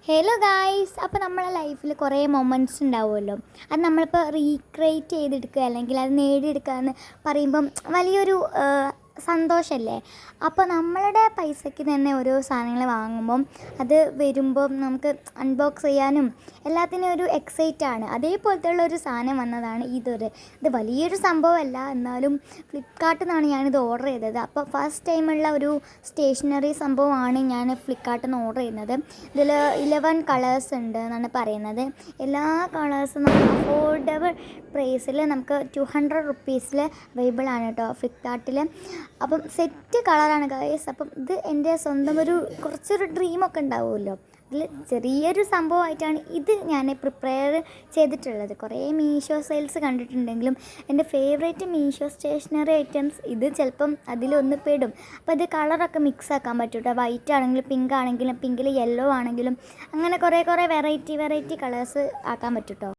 Hello guys, അപ്പോൾ നമ്മളെ ലൈഫിൽ കുറേ മൊമെൻറ്റ്സ് ഉണ്ടാവുമല്ലോ. അത് നമ്മളിപ്പോൾ റീക്രിയേറ്റ് ചെയ്തെടുക്കുക അല്ലെങ്കിൽ അത് നേടിയെടുക്കുക എന്ന് പറയുമ്പം വലിയൊരു സന്തോഷമല്ലേ. അപ്പോൾ നമ്മളുടെ പൈസയ്ക്ക് തന്നെ ഓരോ സാധനങ്ങൾ വാങ്ങുമ്പം അത് വരുമ്പം നമുക്ക് അൺബോക്സ് ചെയ്യാനും എല്ലാത്തിനും ഒരു എക്സൈറ്റാണ്. അതേപോലത്തെ ഉള്ളൊരു സാധനം വന്നതാണ് ഇത് വലിയൊരു സംഭവമല്ല, എന്നാലും ഫ്ലിപ്കാർട്ടിൽ നിന്നാണ് ഞാനിത് ഓർഡർ ചെയ്തത്. അപ്പോൾ ഫസ്റ്റ് ടൈമുള്ള ഒരു സ്റ്റേഷനറി സംഭവമാണ് ഞാൻ ഫ്ലിപ്കാർട്ടിൽ നിന്ന് ഓർഡർ ചെയ്യുന്നത്. ഇതിൽ 11 കളേഴ്സ് ഉണ്ട് എന്നാണ് പറയുന്നത്. എല്ലാ കളേഴ്സും നമുക്ക് അഫോർഡബിൾ പ്രൈസിൽ നമുക്ക് 200 റുപ്പീസിൽ അവൈലബിൾ ആണ് കേട്ടോ ഫ്ലിപ്കാർട്ടിൽ. അപ്പം സെറ്റ് കളറാണ് ഗൈസ്. അപ്പം ഇത് എൻ്റെ സ്വന്തം കുറച്ചൊരു ഡ്രീമൊക്കെ ഉണ്ടാവുമല്ലോ, അതിൽ ചെറിയൊരു സംഭവമായിട്ടാണ് ഇത് ഞാൻ പ്രിപ്പയർ ചെയ്തിട്ടുള്ളത്. കുറേ മീഷോ സെയിൽസ് കണ്ടിട്ടുണ്ടെങ്കിലും എൻ്റെ ഫേവറേറ്റ് മീഷോ സ്റ്റേഷനറി ഐറ്റംസ് ഇത് ചിലപ്പം അതിലൊന്ന് പെടും. അപ്പോൾ ഇത് കളറൊക്കെ മിക്സ് ആക്കാൻ പറ്റും കേട്ടോ. വൈറ്റ് ആണെങ്കിലും പിങ്ക് ആണെങ്കിലും പിങ്കിൽ യെല്ലോ ആണെങ്കിലും അങ്ങനെ കുറേ വെറൈറ്റി കളേഴ്സ് ആക്കാൻ പറ്റും കേട്ടോ.